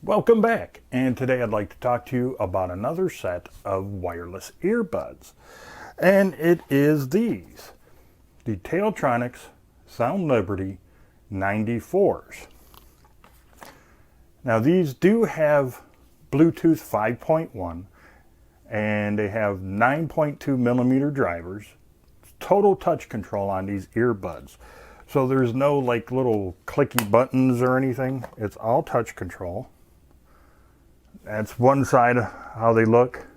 Welcome back, and today I'd like to talk to you about another set of wireless earbuds, and it is these, the TaoTronics Sound Liberty 94s. Now these do have Bluetooth 5.1 and they have 9.2 millimeter drivers, total touch control on these earbuds. So there's no like little clicky buttons or anything, it's all touch control. That's one side of how they look.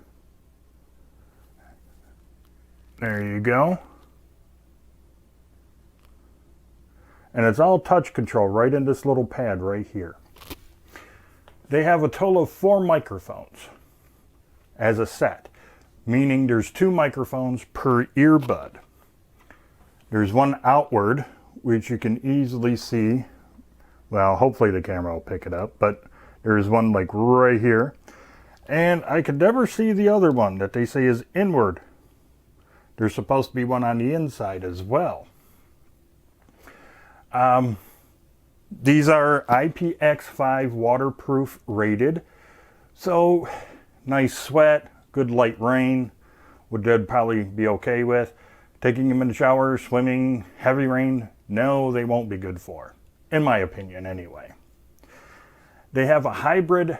There you go. And it's all touch control right in this little pad right here. They have a total of 4 microphones as a set, meaning there's 2 microphones per earbud. There's one outward, which you can easily see. Well, hopefully the camera will pick it up, but there's one like right here. And I could never see the other one that they say is inward. There's supposed to be one on the inside as well. These are IPX5 waterproof rated. So nice sweat, good light rain, would probably be okay with. Taking them in the shower, swimming, heavy rain, no, they won't be good for. In my opinion anyway. They have a hybrid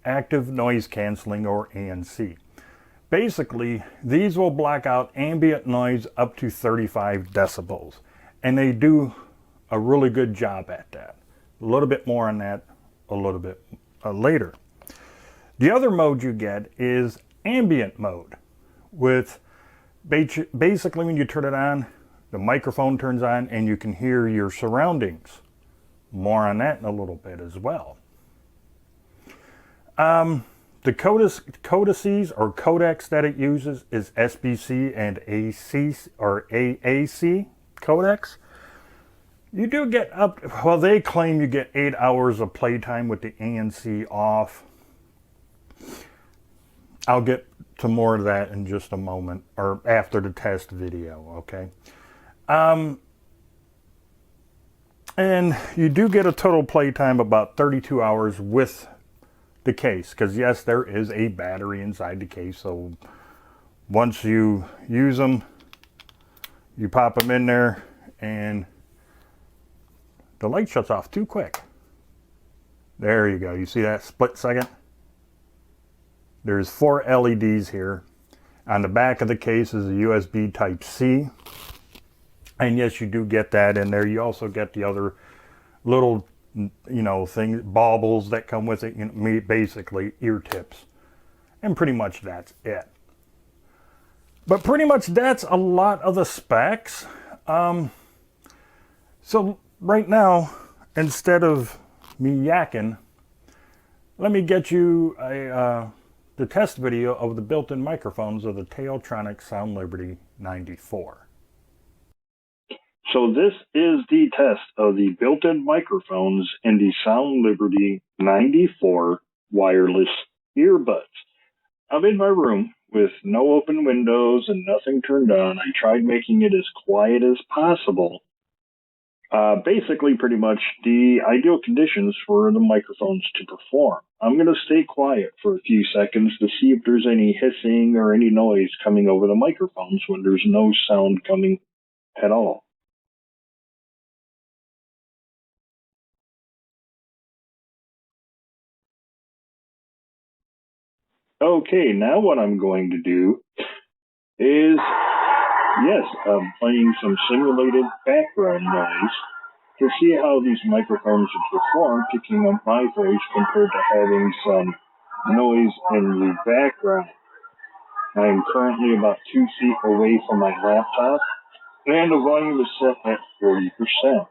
active noise canceling, or ANC. Basically, these will block out ambient noise up to 35 decibels. And they do a really good job at that. A little bit more on that a little bit later. The other mode you get is ambient mode. With basically when you turn it on, the microphone turns on and you can hear your surroundings. More on that in a little bit as well. The codices or codecs that it uses is SBC and AC or AAC codecs. You do get up, well, they claim you get 8 hours of playtime with the ANC off. I'll get to more of that in just a moment, or after the test video, okay? And you do get a total playtime about 32 hours with the case, because yes, there is a battery inside the case. So once you use them, you pop them in there and the light shuts off too quick. There you go. You see that split second? There's 4 LEDs here. On the back of the case is a USB Type-C. And yes, you do get that in there. You also get the other little, things, baubles that come with it, basically ear tips. And pretty much that's it. But pretty much that's a lot of the specs. So right now, instead of me yakking, let me get you the test video of the built-in microphones of the TaoTronics Sound Liberty 94. So this is the test of the built-in microphones in the Sound Liberty 94 wireless earbuds. I'm in my room with no open windows and nothing turned on. I tried making it as quiet as possible. Basically, pretty much the ideal conditions for the microphones to perform. I'm going to stay quiet for a few seconds to see if there's any hissing or any noise coming over the microphones when there's no sound coming at all. Okay, now what I'm going to do is, yes, I'm playing some simulated background noise to see how these microphones would perform, picking up my voice compared to having some noise in the background. I'm currently about 2 feet away from my laptop, and the volume is set at 40%.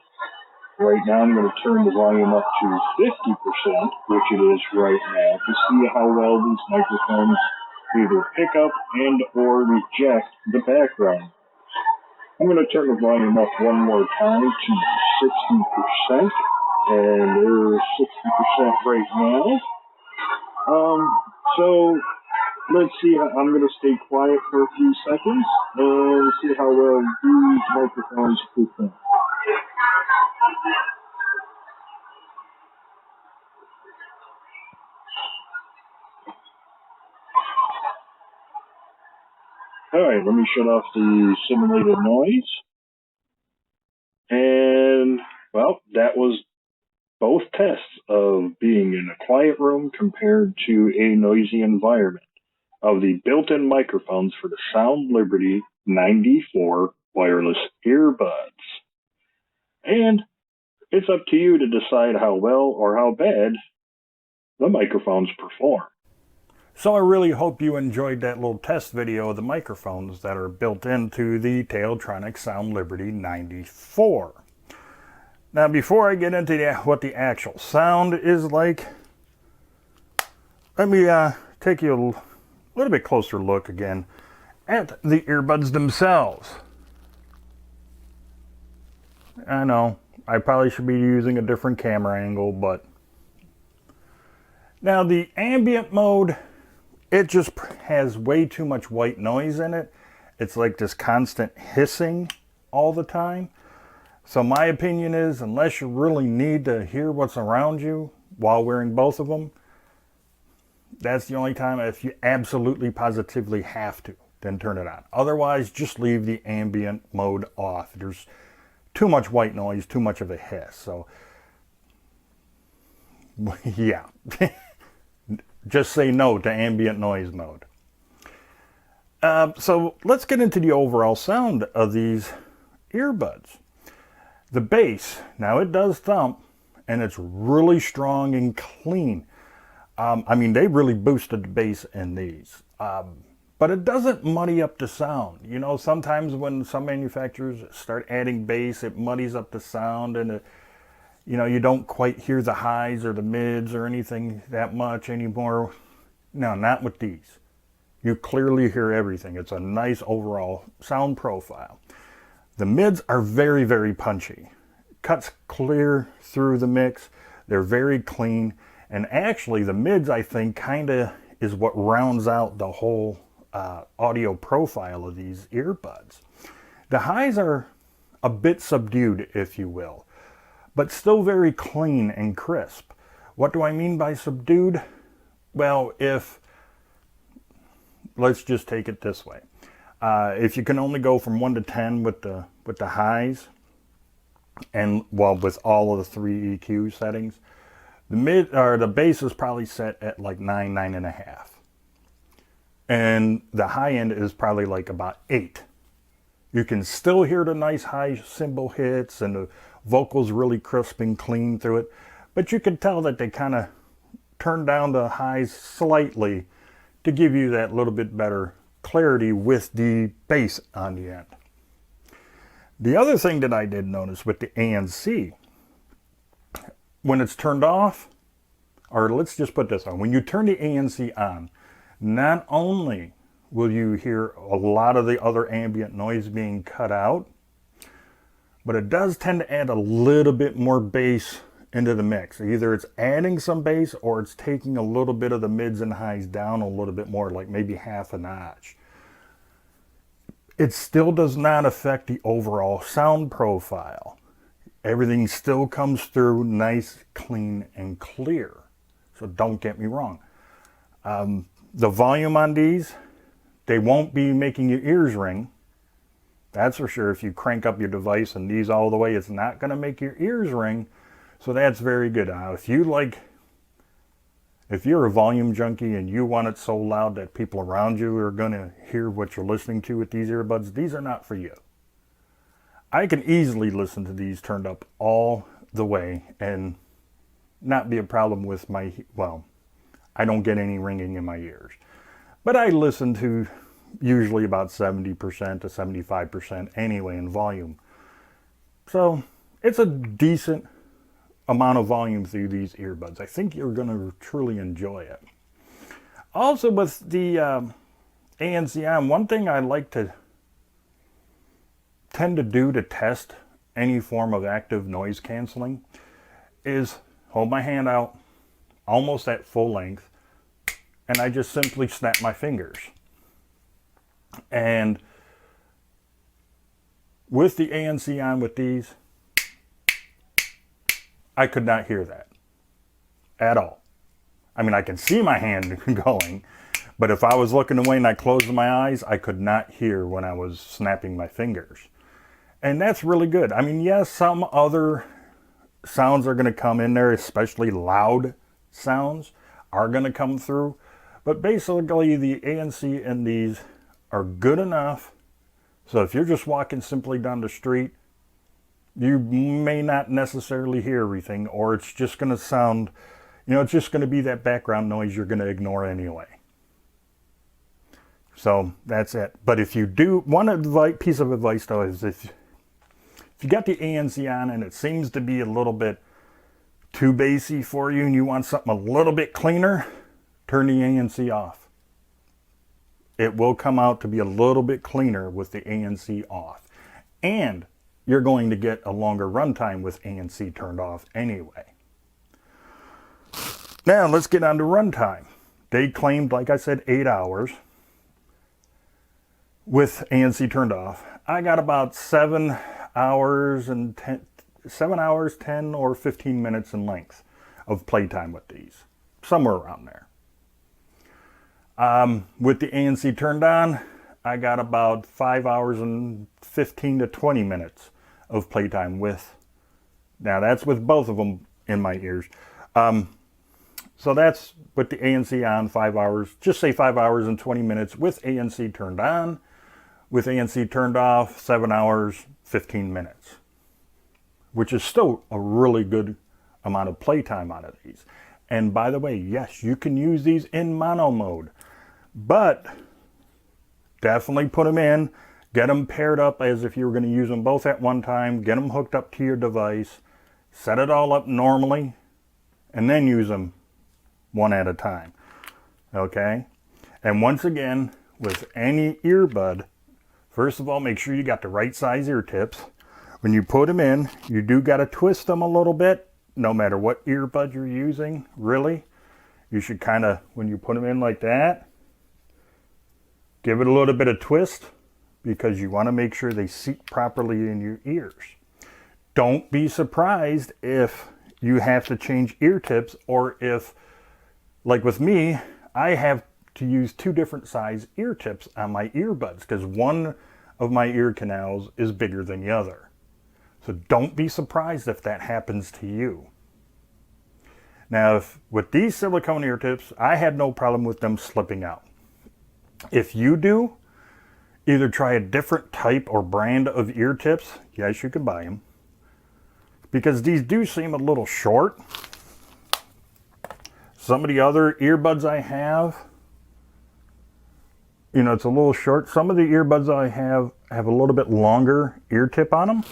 Right now I'm going to turn the volume up to 50%, which it is right now, to see how well these microphones either pick up and or reject the background. I'm going to turn the volume up one more time to 60%, and there's 60% right now. So let's see. I'm going to stay quiet for a few seconds and see how well these microphones perform. Alright, let me shut off the simulated noise. And, well, that was both tests of being in a quiet room compared to a noisy environment of the built-in microphones for the Sound Liberty 94 wireless earbuds. And it's up to you to decide how well or how bad the microphones perform. So I really hope you enjoyed that little test video of the microphones that are built into the TaoTronics Sound Liberty 94. Now before I get into what the actual sound is like, let me take you a little bit closer look again at the earbuds themselves. I know, I probably should be using a different camera angle, but now the ambient mode, it just has way too much white noise in it. It's like this constant hissing all the time. So my opinion is, unless you really need to hear what's around you while wearing both of them, that's the only time. If you absolutely positively have to, then turn it on. Otherwise, just leave the ambient mode off. There's too much white noise, too much of a hiss. So yeah, just say no to ambient noise mode. So let's get into the overall sound of these earbuds. The bass, now it does thump, and it's really strong and clean. I mean, they really boosted the bass in these. But it doesn't muddy up the sound. You know, sometimes when some manufacturers start adding bass, it muddies up the sound, and you know, you don't quite hear the highs or the mids or anything that much anymore. No, not with these. You clearly hear everything. It's a nice overall sound profile. The mids are very, very punchy. Cuts clear through the mix. They're very clean. And actually, the mids, I think, kind of is what rounds out the whole audio profile of these earbuds. The highs are a bit subdued, if you will, but still very clean and crisp. What do I mean by subdued? Well, let's just take it this way. If you can only go from 1 to 10 with the highs, and well, with all of the 3 EQ settings, the bass is probably set at like 9, 9.5. And the high end is probably like about 8. You can still hear the nice high cymbal hits and the vocals really crisp and clean through it, but you can tell that they kind of turn down the highs slightly to give you that little bit better clarity with the bass on the end. The other thing that I did notice with the ANC, when it's turned off, or let's just put this on, when you turn the ANC on, not only will you hear a lot of the other ambient noise being cut out, but it does tend to add a little bit more bass into the mix. Either it's adding some bass or it's taking a little bit of the mids and highs down a little bit more, like maybe half a notch. It still does not affect the overall sound profile. Everything still comes through nice, clean, and clear. So don't get me wrong. The volume on these, they won't be making your ears ring. That's for sure. If you crank up your device and these all the way, it's not going to make your ears ring. So that's very good. If you're a volume junkie and you want it so loud that people around you are going to hear what you're listening to with these earbuds, these are not for you. I can easily listen to these turned up all the way and not be a problem with I don't get any ringing in my ears. But I listen to usually about 70% to 75% anyway in volume. So it's a decent amount of volume through these earbuds. I think you're going to truly enjoy it. Also with the ANC on, one thing I like to tend to do to test any form of active noise canceling is hold my hand out almost at full length, and I just simply snap my fingers. And with the ANC on with these, I could not hear that at all. I mean, I can see my hand going, But if I was looking away and I closed my eyes, I could not hear when I was snapping my fingers. And that's really good. I mean, yes, some other sounds are going to come in there, especially loud sounds are going to come through. But basically, the ANC in these are good enough. So if you're just walking simply down the street, you may not necessarily hear everything, or it's just going to sound, it's just going to be that background noise you're going to ignore anyway. So that's it. But if you do, piece of advice though is if you got the ANC on and it seems to be a little bit too bassy for you and you want something a little bit cleaner, turn the ANC off. It will come out to be a little bit cleaner with the ANC off. And you're going to get a longer runtime with ANC turned off anyway. Now let's get on to runtime. They claimed, like I said, 8 hours with ANC turned off. I got about 7 hours, 10 or 15 minutes in length of playtime with these. Somewhere around there. With the ANC turned on, I got about 5 hours and 15 to 20 minutes of playtime with. Now that's with both of them in my ears. So that's with the ANC on, 5 hours, just say 5 hours and 20 minutes with ANC turned on. With ANC turned off, 7 hours, 15 minutes. Which is still a really good amount of playtime out of these. And by the way, yes, you can use these in mono mode. But definitely put them in. Get them paired up as if you were going to use them both at one time. Get them hooked up to your device. Set it all up normally. And then use them one at a time. Okay? And once again, with any earbud, first of all, make sure you got the right size ear tips. When you put them in, you do got to twist them a little bit, no matter what earbud you're using, really. You should kind of, when you put them in like that, give it a little bit of twist because you want to make sure they seat properly in your ears. Don't be surprised if you have to change ear tips, or if, like with me, I have to use 2 different size ear tips on my earbuds because one of my ear canals is bigger than the other. So don't be surprised if that happens to you. Now, with these silicone ear tips, I had no problem with them slipping out. If you do, either try a different type or brand of ear tips. Yes, you can buy them. Because these do seem a little short. Some of the other earbuds I have, it's a little short. Some of the earbuds I have a little bit longer ear tip on them.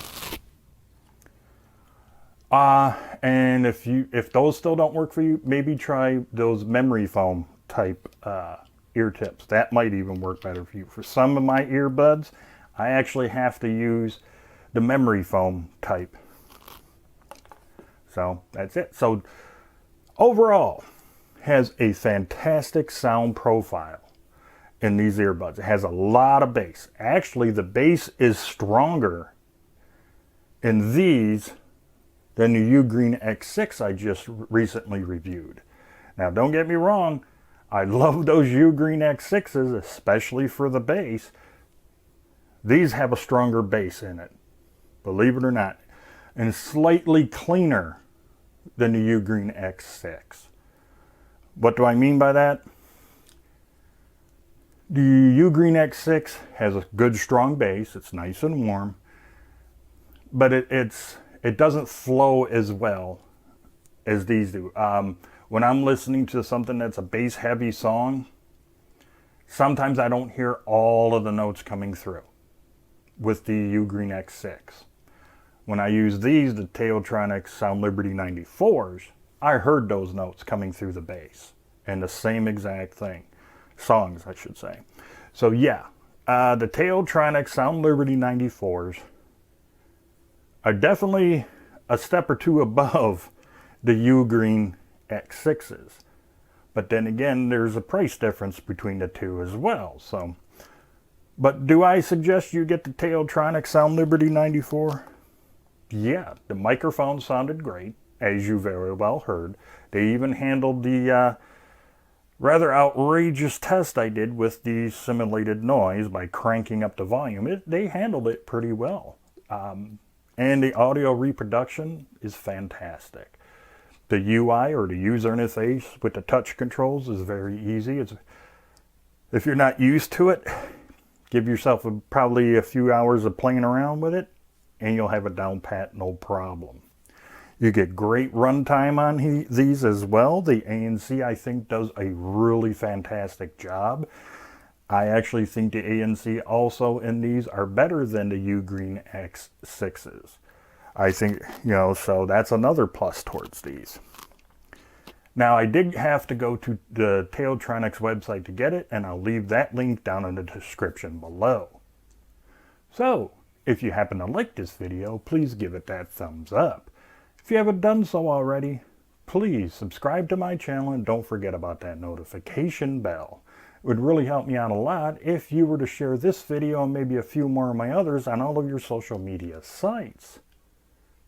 And if those still don't work for you, maybe try those memory foam type ear tips. That might even work better for you. For some of my earbuds, I actually have to use the memory foam type. So that's it. So overall, has a fantastic sound profile in these earbuds. It has a lot of bass. Actually, the bass is stronger in these than the Ugreen X6 I just recently reviewed. Now, don't get me wrong, I love those Ugreen X6s, especially for the bass. These have a stronger bass in it, believe it or not, and slightly cleaner than the Ugreen X6. What do I mean by that? The Ugreen X6 has a good strong bass. It's nice and warm, but it doesn't flow as well as these do. When I'm listening to something that's a bass heavy song, sometimes I don't hear all of the notes coming through with the Ugreen X6. When I use these, the TaoTronics Sound Liberty 94s, I heard those notes coming through the bass, and the same exact thing. Songs, I should say. So yeah, the TaoTronics Sound Liberty 94s are definitely a step or two above the Ugreen X6s. But then again, there's a price difference between the two as well. So, but do I suggest you get the TaoTronics Sound Liberty 94? Yeah, the microphone sounded great, as you very well heard. They even handled the rather outrageous test I did with the simulated noise by cranking up the volume. They handled it pretty well. And the audio reproduction is fantastic. The UI, or the user interface with the touch controls, is very easy. If you're not used to it, give yourself probably a few hours of playing around with it, and you'll have it down pat, no problem. You get great runtime on these as well. The ANC, I think, does a really fantastic job. I actually think the ANC also in these are better than the Ugreen X6s. I think, so that's another plus towards these. Now, I did have to go to the TaoTronics website to get it, and I'll leave that link down in the description below. So, if you happen to like this video, please give it that thumbs up. If you haven't done so already, please subscribe to my channel and don't forget about that notification bell. It would really help me out a lot if you were to share this video and maybe a few more of my others on all of your social media sites.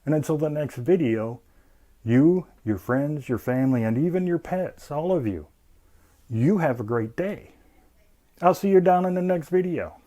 And until the next video, you, your friends, your family, and even your pets, all of you, you have a great day. I'll see you down in the next video.